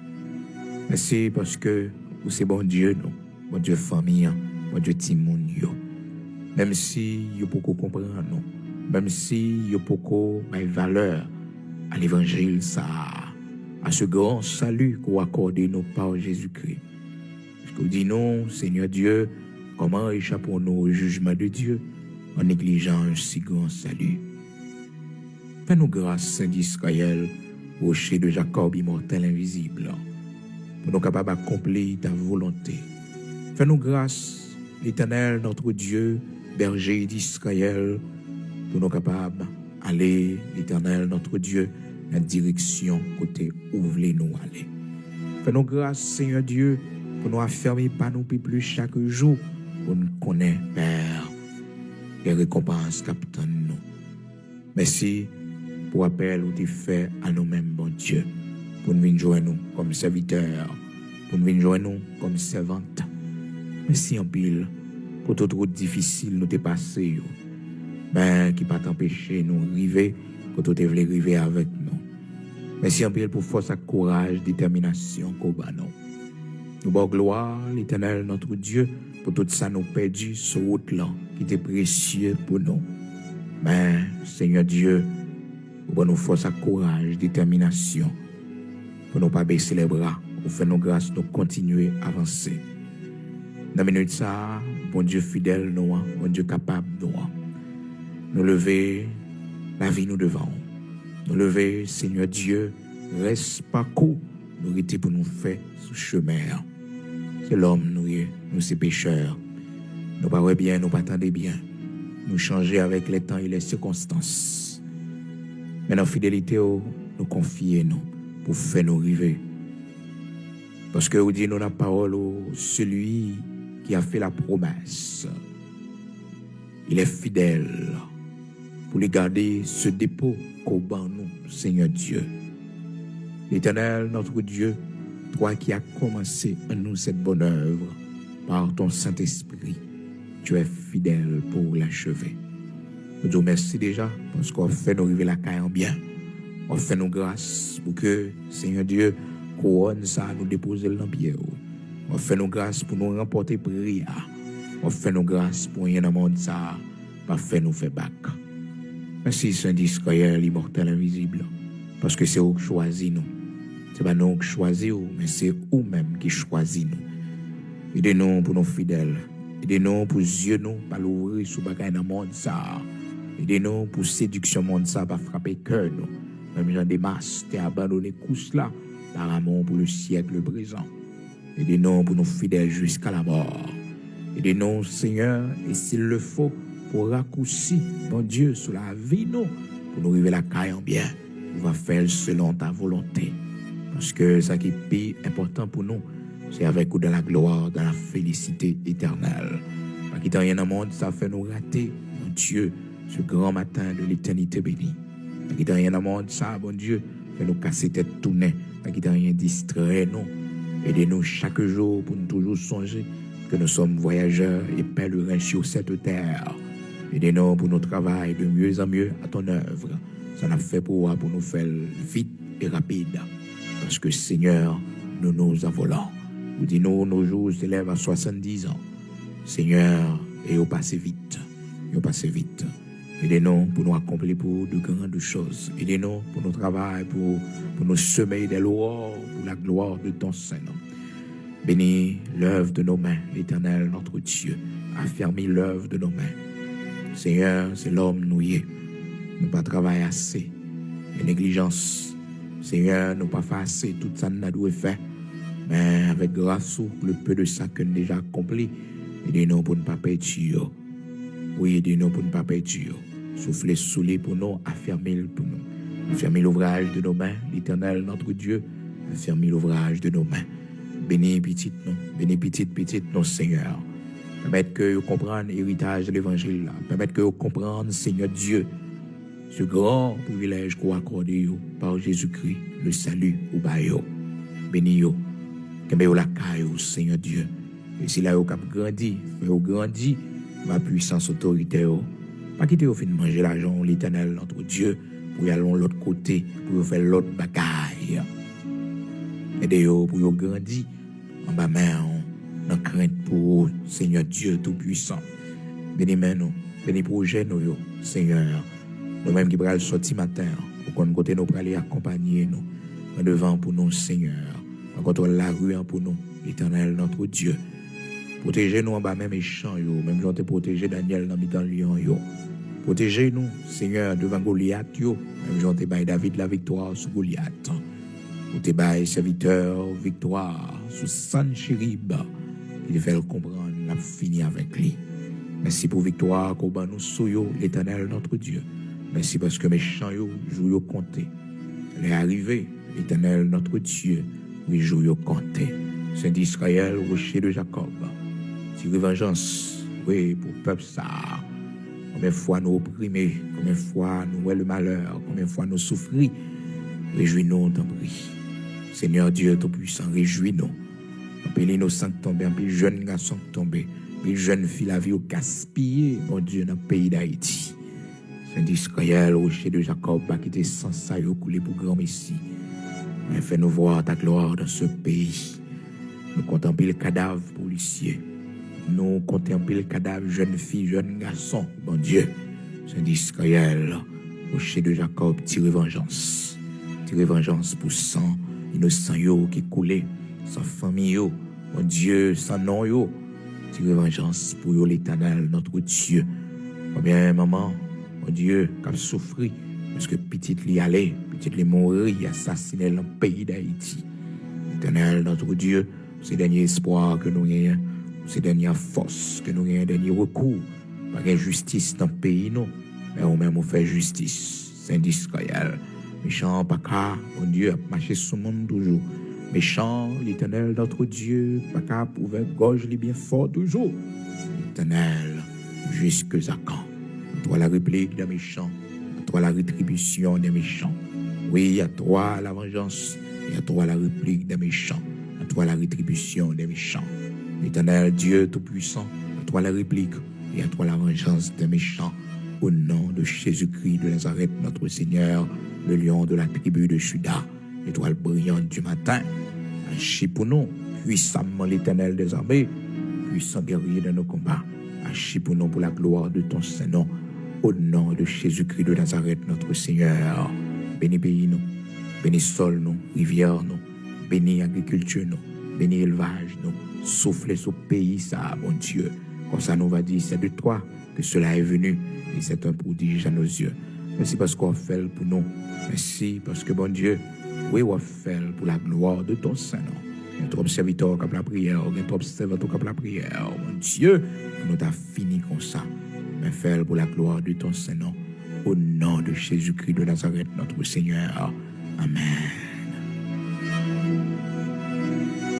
Merci parce que vous c'est bon Dieu nous, bon Dieu famille, bon Dieu timoun yo. Même si vous pouvez comprendre nous, même si vous pouvez mettre valeur à l'évangile ça, à ce grand salut qu'on accorde nous par Jésus-Christ. Parce que vous dites non, Seigneur Dieu, comment échappons-nous au jugement de Dieu en négligeant un si grand salut? Fais-nous grâce, Saint d'Israël, rocher de Jacob immortel invisible, pour nous capables d'accomplir ta volonté. Fais-nous grâce, l'Éternel, notre Dieu, berger d'Israël, pour nous capables d'aller, l'Éternel, notre Dieu, dans la direction côté où vous voulez nous aller. Fais-nous grâce, Seigneur Dieu, pour nous affermir par nous plus chaque jour, pour nous connaître, Père, les récompenses qu'attendent nous. Merci pour l'appel où tu fais à nous-mêmes, bon Dieu, pour nous venir joindre nous comme serviteurs, pour nous venir joindre nous comme servantes. Merci en pile pour toute route difficile nous t'es passé, ben qui pas t'empêcher nous arriver quand tu voulais arriver avec nous. Merci en pile pour force, courage, détermination qu'on a nous. Nous bon gloire, l'Éternel notre Dieu, pour tout ça nous perdu sur route là qui était précieux pour nous. Ben Seigneur Dieu, pour nous force, courage, détermination, pour nous pas baisser les bras, pour faire nos grâces, nous continuer à avancer. Dans la minute ça, bon Dieu fidèle, nous, bon Dieu capable, nous lever, la vie nous devant. Nous lever, Seigneur Dieu, reste pas court, nous arrêter pour nous faire ce chemin. C'est l'homme, nous c'est pécheurs. Nous pas bien, nous pas attendre bien. Nous changer avec les temps et les circonstances. Mais dans fidélité, nous confier nous pour faire nous arriver. Parce que vous dites nous la parole, celui qui a fait la promesse, il est fidèle pour lui garder ce dépôt qu'au banc nous, Seigneur Dieu. L'Éternel, notre Dieu, toi qui as commencé en nous cette bonne œuvre par ton Saint-Esprit, tu es fidèle pour l'achever. Nous te remercions déjà parce qu'on fait nous arriver la caille en bien. On fait nos grâces pour que, Seigneur Dieu, couronne ça, nous déposer dans le pied. On fait nos grâces pour nous remporter prière. On fait nos grâces pour rien dans le monde ça, pas faire nous faire bac. Merci Saint-Israël, l'immortel invisible, parce que c'est vous qui choisissez nous. C'est pas nous qui choisissons, mais c'est vous-même qui choisissez nous. Aidez-nous pour nos fidèles. Aidez-nous pour yeux nous, pas l'ouvrir sous bagaille dans le monde ça. Aidez-nous pour séduction monde ça, pas frapper cœur nous. Même Jean des masses, t'es abandonné couche là, par amour pour le siècle présent. Aidez-nous pour nos fidèles jusqu'à la mort. Aidez-nous, Seigneur, et s'il le faut, pour raccourcir, mon Dieu, sur la vie, nous, pour nous arriver la caille en bien. On va faire selon ta volonté. Parce que ce qui est plus important pour nous, c'est avec vous dans la gloire, dans la félicité éternelle. Pas qu'il n'y ait rien au monde, ça fait nous rater, mon Dieu, ce grand matin de l'éternité bénie. Pas qu'il n'y ait rien au monde, ça, mon Dieu, fait nous casser tête tournée. Pas qu'il n'y ait rien distrait, non. Aidez-nous chaque jour pour nous toujours songer que nous sommes voyageurs et pèlerins sur cette terre. Aidez-nous pour nos travail de mieux en mieux à ton œuvre. Ça n'a fait pour nous faire vite et rapide. Parce que Seigneur, nous nous envolons. Vous dites-nous, nos jours s'élèvent à 70 ans. Seigneur, et au passé vite. Et au passé vite. Aidez-nous pour nous accomplir pour de grandes choses. Aidez-nous pour nos travail, pour nous semer des louanges, pour la gloire de ton Saint-Nom. Bénis l'œuvre de nos mains, l'Éternel, notre Dieu. Affermis l'œuvre de nos mains. Seigneur, c'est l'homme nouillé. Nous pas travailler assez. Les négligences. Seigneur, nous pas faire assez. Tout ça, nous avons fait. Mais avec grâce, le peu de ça que nous déjà accompli, aidez-nous pour ne pas perdre. Oui, aidez-nous pour ne pas perdre. Soufflez sous les pour nous, affermez pour nous. Affermez l'ouvrage de nos mains, l'Éternel, notre Dieu. Affermez l'ouvrage de nos mains. Bénis petite nous, Seigneur. Permettre que vous compreniez l'héritage de l'Évangile. Permettre que vous compreniez, Seigneur Dieu, ce grand privilège qu'on accorde par Jésus-Christ, le salut au baillot. Bénis vous. Que vous la caille, Seigneur Dieu. Et si là, vous avez grandi, vous grandi, ma puissance autorité. Pas quitter au fin de manger l'argent, l'Éternel, notre Dieu, pour y aller de l'autre côté, pour faire l'autre bagaille. Aidez-vous pour vous grandir en bas main, en crainte pour Seigneur Dieu Tout-Puissant. Bénis-nous, bénis projet nous, Seigneur. Nous-mêmes qui pourrons sortir matin, pour qu'on côté nous pour aller accompagner nous, en devant pour nous, Seigneur. En contre la rue pour nous, l'Éternel, notre Dieu. Protégez-nous en bas même méchant, même j'en te protéger Daniel dans le lion. Protégez-nous, Seigneur, devant Goliath, même j'en te baille David la victoire sur Goliath. Ou te baille serviteur, victoire sur Sanchérib. Il fait le comprendre, l'a fini avec lui. Merci pour victoire qu'on bat nous sous yo, l'Éternel notre Dieu. Merci parce que méchants yo, jou yo compté. Les arrivés, l'Éternel notre Dieu, oui, jou yo compté. Saint d'Israël, rocher de Jacob. Tire vengeance, oui, pour le peuple ça. Combien de fois nous opprimés, combien de fois nous le malheur, combien de fois nous souffrir. Réjouis-nous, t'en prie. Seigneur Dieu Tout-Puissant, réjouis-nous. Un peu l'innocent tombé, un peu jeune garçon tombé, un peu jeune fille la vie au gaspillé, mon Dieu, dans le pays d'Haïti. Saint d'Israël, rocher de Jacob, qui était sans ça, il coulé pour grand Messie. Mais fais-nous voir ta gloire dans ce pays. Nous contemplons le cadavre policier. Nous contemplons le cadavre jeune fille, jeune garçon, mon Dieu. Saint d'Israël, rocher de Jacob, tire vengeance. Tire vengeance pour sang innocent yo qui coulé, sans famille yo, mon Dieu, sans nom yo. Tire vengeance pour yo l'Éternel, notre Dieu. Combien maman, mon Dieu, qui a souffert, parce que petite li allait, petite li mourir, assassiné dans le pays d'Haïti. L'Éternel, notre Dieu, c'est le dernier espoir que nous ayons, c'est la dernière force que nous ayons, le dernier recours. Pas de justice dans le pays, non, mais on même fait justice. Saint d'Israël. Méchant, pas qu'à, mon Dieu, marcher sur le monde toujours. Méchant, l'Éternel, notre Dieu, pas qu'à, pouvoir gorge les bien fort toujours. L'Éternel, jusque à quand? À toi la réplique des méchants, à toi la rétribution des méchants. Oui, à toi la vengeance, et à toi la réplique des méchants, à toi la rétribution des méchants. L'Éternel, Dieu Tout-Puissant, à toi la réplique, et à toi la vengeance des méchants. Au nom de Jésus-Christ de Nazareth, notre Seigneur, le lion de la tribu de Juda, l'étoile brillante du matin, agis pour nous, puissamment l'Éternel des armées, puissant guerrier de nos combats, agis pour nous pour la gloire de ton Saint-Nom, au nom de Jésus-Christ de Nazareth, notre Seigneur. Bénis pays nous, bénis sol nous, rivière nous, bénis agriculture nous, bénis élevage nous, soufflez sur pays ça, mon Dieu. Comme ça nous va dire, c'est de toi que cela est venu, et c'est un prodige à nos yeux. Merci parce qu'on fait pour nous. Merci parce que, bon Dieu, oui, on fait pour la gloire de ton Saint-Nom. Il y a trop serviteurs comme la prière, il y a trop serviteurs comme la prière. Mon Dieu, nous t'as fini comme ça. Mais fais pour la gloire de ton Saint-Nom. Au nom de Jésus-Christ de Nazareth, notre Seigneur. Amen.